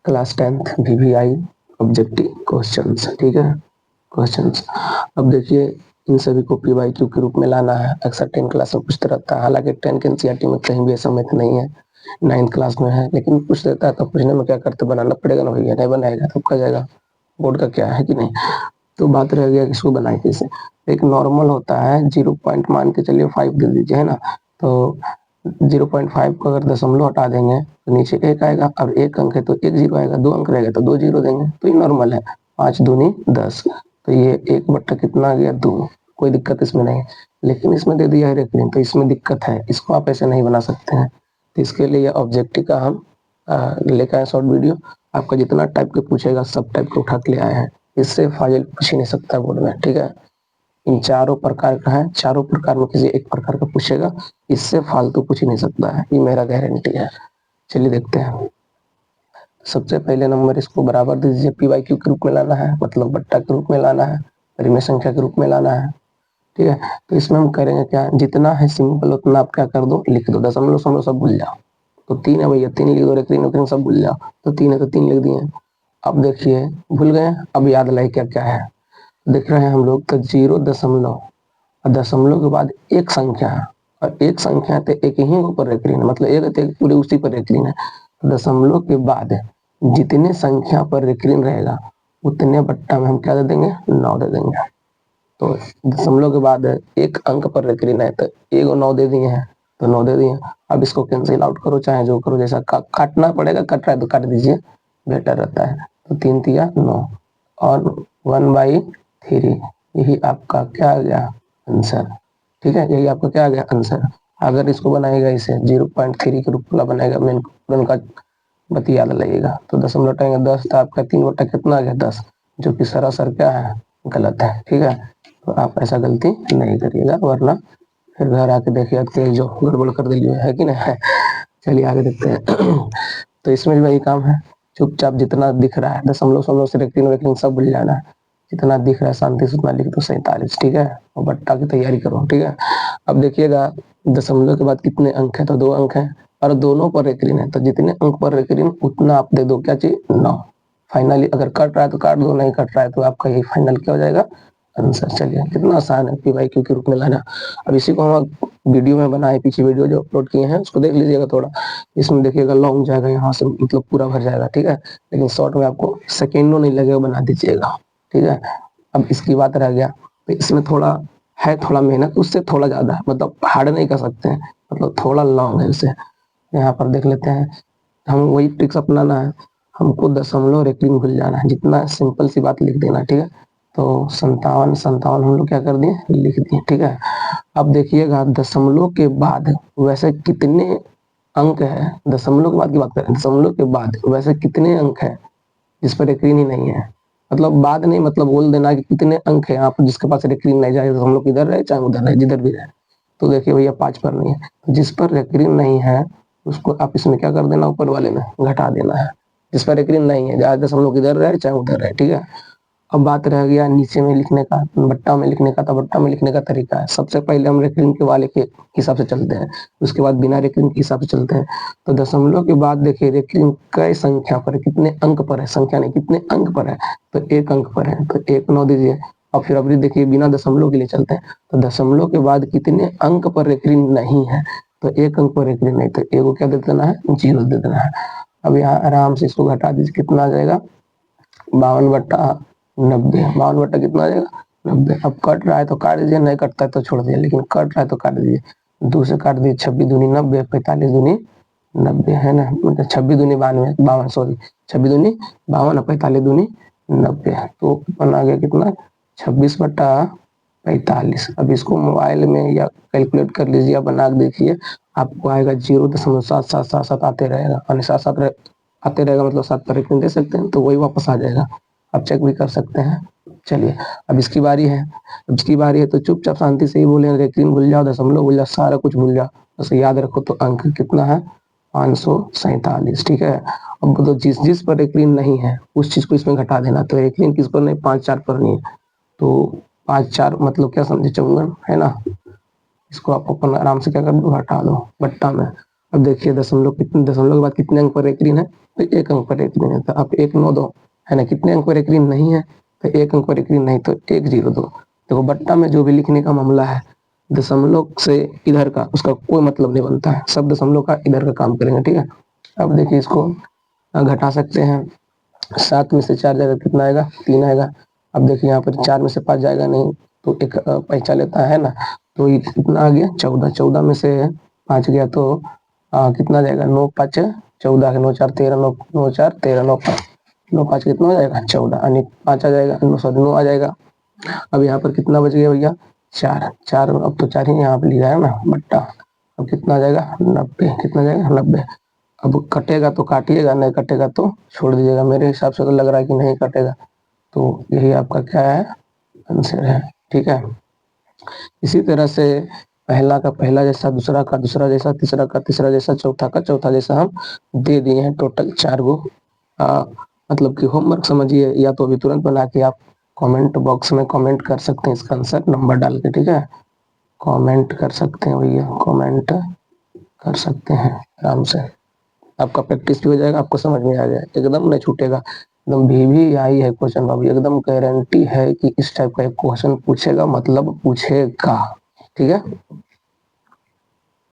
Class 10th VVI objective questions, ठीक है, questions. अब देखिए इन सभी को PYQ के रूप में लाना है। अक्सर 10 क्लास में पूछते रहता है, हालांकि 10 के NCERT में कहीं भी ऐसा मैथ नहीं है, 9th क्लास में है, लेकिन पूछ देता है तो पूछने में क्या करते, बनाना पड़ेगा ना भैया, नहीं बनाएगा तो कहा जाएगा बोर्ड का क्या है कि नहीं। तो बात रह गया किसको बनाए कैसे। एक नॉर्मल होता है 0 पॉइंट मान के चलिए 5 दे दीजिए, है ना। तो 0.5 को अगर दशमलव हटा देंगे तो नीचे 1 आएगा। अब 1 अंक है तो 1 0 आएगा, 2 अंक रहेगा तो 2 0 देंगे, तो ये नॉर्मल है। 5 दूनी 10, तो ये 1 बट्टा कितना आ गया 2, कोई दिक्कत इसमें नहीं। लेकिन इसमें दे दिया है रेक्लिन, तो इसमें दिक्कत है, इसको आप ऐसे नहीं बना सकते हैं। तो इसके लिए ऑब्जेक्टिव का हम लेकर आए शॉर्ट वीडियो। आपका जितना टाइप के पूछेगा सब टाइप के उठा के ले आए हैं, इससे फाजिल पूछ ही नहीं सकता बोर्ड में, ठीक है। इन चारों प्रकार का है, चारों प्रकार में किसी एक प्रकार का पूछेगा, इससे फालतू पूछ ही नहीं सकता है, ये मेरा गारंटी है। चलिए देखते हैं। सबसे पहले नंबर इसको बराबर दीजिए, PYQ के रूप में लाना है, मतलब बट्टा के रूप में लाना है, परिमेय संख्या के रूप में लाना है, ठीक है। तो इसमें हम करेंगे क्या, जितना है सिंपल उतना आप क्या कर दो, लिख दो, दशमलव समलव सब भूल जाओ। तो 3 है भैया, 3 लिख दो, रेक्रीन सब भूल जाओ। तो 3 है तो 3 लिख दिए। अब देखिए भूल गए, अब याद लाई क्या क्या है, देख रहे हैं हम लोग, तो 0 दशमलव और दशमलव के बाद एक संख्या है, और एक संख्या है तो एक ही ऊपर रेखलीन है, मतलब एक है तो एक पूरे उसी पर रेखलीन है। दशमलव के बाद जितने संख्या पर रेखलीन रहेगा उतने बट्टा में हम क्या दे देंगे, 9 दे देंगे। तो दशमलव के बाद एक अंक पर रेखलीन है तो 1 और 9 दे दिए हैं, तो 9 दे दिए। अब इसको कैंसिल आउट करो, चाहे जो करो, जैसा काटना पड़ेगा, कट रहा है तो काट दीजिए, बेटर रहता है। तो 3 तिया 9 और 1/3, यही आपका क्या आ गया आंसर, ठीक है, यही आपका क्या आ गया आंसर। अगर इसको बनाएगा इसे 0.3 के रूप में बनाएगा, मेन का बती याद लगेगा। तो दशमलव हटाएंगे 10, तो आपका 3 बट्टा कितना आ गया 10, जो कि सरासर क्या है, गलत है, ठीक है। तो आप ऐसा गलती नहीं करिएगा, वरना फिर घर आके देखिए कि जो गड़बड़ कर दिए है कि नहीं। चलिए आगे देखते हैं। तो इसमें भी वही काम है, चुपचाप जितना दिख रहा है दशमलव समलव से रेक्टिंग सब भूल जाना है, जितना दिख रहा है शांति से उतना लिख दो 47, ठीक है, और बट्टा की तैयारी करो, ठीक है। अब देखिएगा दशमलव के बाद कितने अंक है, तो 2 अंक है, और दोनों पर रेखलीन है, तो जितने अंक पर रेखलीन उतना आप दे दो क्या चीज, 9। फाइनली अगर कट रहा है तो काट दो, नहीं कट रहा है तो आपका यही फाइनल क्या हो जाएगा आंसर। चलिए कितना आसान है PYQ के रूप में लाना। अब इसी को हम वीडियो में बनाए, पीछे वीडियो जो अपलोड किए हैं उसको देख लीजिएगा थोड़ा, इसमें देखिएगा लॉन्ग जाएगा, यहाँ से मतलब पूरा भर जाएगा, ठीक है, लेकिन शॉर्ट में आपको सेकेंडों नहीं लगेगा, बना दीजिएगा, ठीक है। अब इसकी बात रह गया, तो इसमें थोड़ा है, थोड़ा मेहनत उससे थोड़ा ज्यादा है, मतलब हार्ड नहीं कर सकते हैं, मतलब थोड़ा लॉन्ग है उसे। यहाँ पर देख लेते हैं, हम वही ट्रिक्स अपनाना है, हमको दशमलव रेखलीन भूल जाना है, जितना सिंपल सी बात लिख देना, ठीक है। तो 57 57 हम लोग क्या कर दिए, लिख दिए, ठीक है। अब देखिएगा दशमलव के बाद वैसे कितने अंक है, दशमलव के बाद की बात करें, दशमलव के बाद वैसे कितने अंक है जिस पर रेखलीन ही नहीं है, मतलब बाद नहीं, मतलब बोल देना कि कितने अंक है आप जिसके पास रेखलीन नहीं जाए, तो हम लोग इधर रहे चाहे उधर रहे, जिधर भी रहे। तो देखिए भैया 5 पर नहीं है, जिस पर रेखलीन नहीं है उसको आप इसमें क्या कर देना, ऊपर वाले में घटा देना है, जिस पर रेखलीन नहीं है, जहाँ हम लोग इधर रहे चाहे उधर रहे, ठीक है। अब बात रह गया नीचे में लिखने का, बट्टा में लिखने का, तो बट्टा में लिखने का तरीका है, सबसे पहले हम रेखलीन के वाले के हिसाब से चलते हैं, उसके बाद बिना रेखलीन के हिसाब से चलते हैं। तो दशमलव के बाद देखिए रेखलीन कई संख्या पर, कितने अंक पर है, संख्या नहीं कितने अंक पर है, तो 1 अंक पर है, तो 1 9 दीजिए। और फिर अभी देखिए बिना दशमलव के लिए चलते हैं, तो दशमलव के बाद कितने अंक पर रेखलीन नहीं है, तो 1 अंक पर रेखलीन नहीं, तो 1 को क्या दे देना है, 0 दे देना है। अब यहाँ आराम से इसको घटा दीजिए, कितना आ जाएगा 52/90, 52 कितना आ जाएगा 90। अब कट रहा है तो काट दीजिए, नहीं कटता है तो छोड़ दीजिए, लेकिन कट रहा है तो काट दीजिए, 2 से काट दीजिए, 26 दूनी 90, 45 दूनी 90, है ना, मतलब 26 दूनी 92, 52 सॉरी, 26 दूनी 52 और 45 दूनी 90, तो बना गया कितना 26/45। अब इसको मोबाइल में या कैलकुलेट कर लीजिए या बना के देखिए, आपको आएगा 0.7777 आते रहेगा, यानी 7 आते रहेगा, मतलब 7 पर दे सकते हैं, तो वही वापस आ जाएगा, आप चेक भी कर सकते हैं। चलिए अब इसकी बारी है, अब इसकी बारी है तो चुपचाप शांति से ही बोले, रेखलीन भूल जाओ, दशमलव भूल जाओ, सारा कुछ भूल जाओ, बस याद रखो। तो अंक कितना है 547, ठीक है। अब तो जिस जिस पर रेखलीन नहीं है उस चीज को इसमें घटा देना, तो रेखलीन किस पर नहीं, 5 4 पर नहीं है, तो 5 4 मतलब क्या समझे, चौवन, है ना। इसको आप अपन आराम से क्या कर दो, हटा दो बट्टा में, अब देखिए दशमलव कितने, दशमलव के बाद कितने अंक पर एक ऋण है, तो 1 अंक पर एक ऋण है। तो अब 1 9 2 है ना, कितने अंक पर एक ऋण नहीं है, तो 1 अंक पर एक ऋण नहीं, तो 1 0 2। देखो बट्टा में जो भी लिखने का मामला है, दशमलव से इधर का उसका कोई मतलब नहीं बनता है, सब दशमलव का इधर का काम करेंगे, ठीक है। अब देखिए इसको घटा सकते हैं, 7 में से 4 जाएगा कितना आएगा, 3 आएगा। अब देखिए यहाँ पर 4 में से 5 जाएगा नहीं, तो एक पैसा लेता है ना, तो ये कितना आ गया 14, 14 में से 5 गया तो कितना जाएगा, 9 5 14, 9 4 13, 9 9 4 13, 9 5, 9 5 कितना हो जाएगा 14, यानी 5 आ जाएगा, 9 सॉरी 9 आ जाएगा। अब यहाँ पर कितना बच गया भैया, 4 4, अब तो 4 ही यहाँ पे लिखा है ना बट्टा। अब कितना आ जाएगा 90, कितना जाएगा 90। अब कटेगा तो काटिएगा, नहीं कटेगा तो छोड़ दीजिएगा, मेरे हिसाब से तो लग रहा है कि नहीं कटेगा, तो यही आपका क्या है, आंसर है, ठीक है। इसी तरह से पहला का पहला जैसा, दूसरा का दूसरा जैसा, तीसरा का तीसरा जैसा, चौथा का चौथा जैसा हम दे दिए हैं। टोटल 4 गो मतलब कि होमवर्क समझिए, या तो अभी तुरंत बना के आप कमेंट बॉक्स में कमेंट कर सकते हैं इसका आंसर नंबर डाल के, ठीक है। कमेंट कर सकते हैं भैया, कमेंट कर सकते हैं आराम से, आपका प्रैक्टिस भी हो जाएगा, आपको समझ में आ जाए, एकदम नहीं छूटेगा। एकदम भी आई है क्वेश्चन अभी, एकदम गारंटी है कि इस टाइप का एक क्वेश्चन पूछेगा, मतलब पूछेगा, ठीक है।